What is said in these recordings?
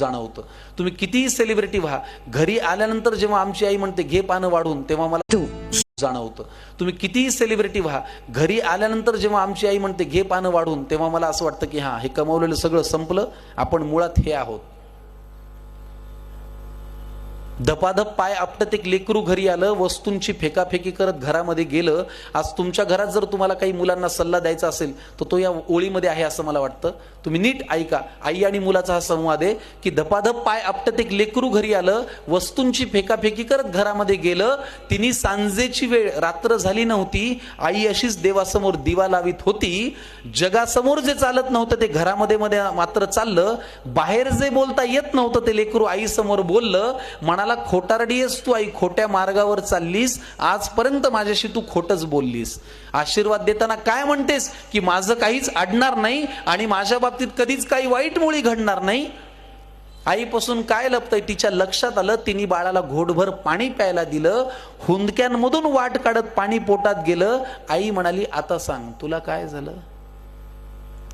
जाणवतं. तुम्ही कितीही सेलिब्रिटी व्हा, घरी आल्यानंतर जेव्हा आमची आई म्हणते घे पानं वाढून, तेव्हा मला जाणवतं. तुम्ही कितीही सेलिब्रिटी व्हा, घरी आल्यानंतर जेव्हा आमची आई म्हणते घे पानं वाढून, तेव्हा मला असं वाटतं की हा, हे कमावलेलं सगळं संपलं, आपण मुळात हे आहोत. धपाधप पाय आपटत एक लेकरू घरी आलं, वस्तूंची फेकाफेकी करत घरामध्ये गेलं. आज तुमच्या घरात जर तुम्हाला काही मुलांना सल्ला द्यायचा असेल तर तो या ओळीमध्ये आहे असं मला वाटतं. तुम्ही नीट ऐका. आई आणि मुलाचा हा संवाद आहे की धपाधप पाय आपटत एक लेकरू घरी आलं, वस्तूंची फेकाफेकी करत घरामध्ये गेलं. तिने सांजेची वेळ, रात्र झाली नव्हती. आई अशीच देवासमोर दिवा लावित होती. जगासमोर जे चालत नव्हतं ते घरामध्ये मध्ये मात्र चाललं. बाहेर जे बोलता येत नव्हतं ते लेकरू आई समोर बोललं. म्हणाला, खोटारडी आहेस तू आई, खोट्या मार्गावर चाललीस, आजपर्यंत माझ्याशी तू खोटच बोललीस. आशीर्वाद देताना काय म्हणतेस की माझं काहीच अडणार नाही आणि माझ्या बाबतीत कधीच काही वाईट मुळी घडणार नाही. आईपासून काय लपतंय तिच्या लक्षात आलं. तिने बाळाला घोटभर पाणी प्यायला दिलं. हुंदक्यांमधून वाट काढत पाणी पोटात गेलं. आई म्हणाली, आता सांग तुला काय झालं.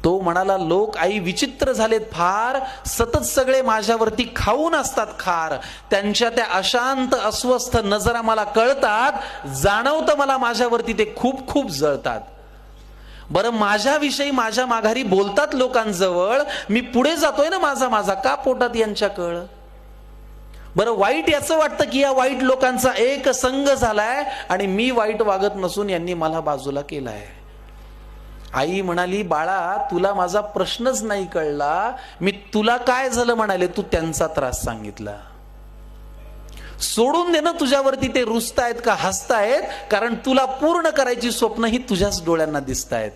तो म्हणाला, लोक आई विचित्र झालेत फार, सतत सगळे माझ्यावरती खाऊन असतात खार. त्यांच्या त्या अशांत अस्वस्थ नजरा मला कळतात, जाणवतं मला माझ्यावरती ते खूप खूप जळतात. बरं, माझ्याविषयी माझ्या माघारी बोलतात लोकांजवळ, मी पुढे जातोय ना माझा माझा, का पोटात यांच्या कळ. बरं, वाईट याचं वाटतं की या वाईट लोकांचा एक संघ झालाय आणि मी वाईट वागत नसून यांनी मला बाजूला केलाय. आई म्हणाली, बाळा तुला माझा प्रश्नच नाही कळला. मी तुला काय झालं म्हणाले, तू त्यांचा त्रास सांगितला. सोडून दे ना तुझ्यावरती ते रुसतायत का हसतायत, कारण तुला पूर्ण करायची स्वप्न ही तुझ्याच डोळ्यांना दिसतायत.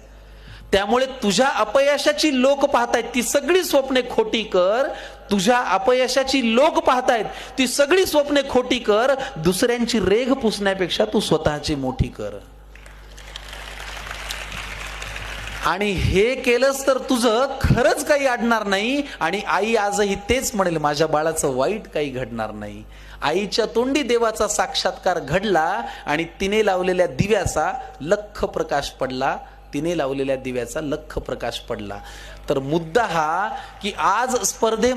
त्यामुळे तुझ्या अपयशाची लोक पाहतायत ती सगळी स्वप्ने खोटी कर. तुझ्या अपयशाची लोक पाहतायत ती सगळी स्वप्ने खोटी कर. दुसऱ्यांची रेघ पुसण्यापेक्षा तू स्वतःची मोठी कर. आणि हे केलंस तर तुझं खरंच काही अडणार नाही. आणि आई आजही तेच म्हणेल, माझ्या बाळाचं वाईट काही घडणार नाही. आईच्या तोंडी देवाचा साक्षात्कार घडला आणि तिने लावलेल्या दिव्याचा लख प्रकाश पडला. तिने लावलेल्या दिव्याचा लख प्रकाश पडला. तर मुद्दा हा की आज स्पर्धे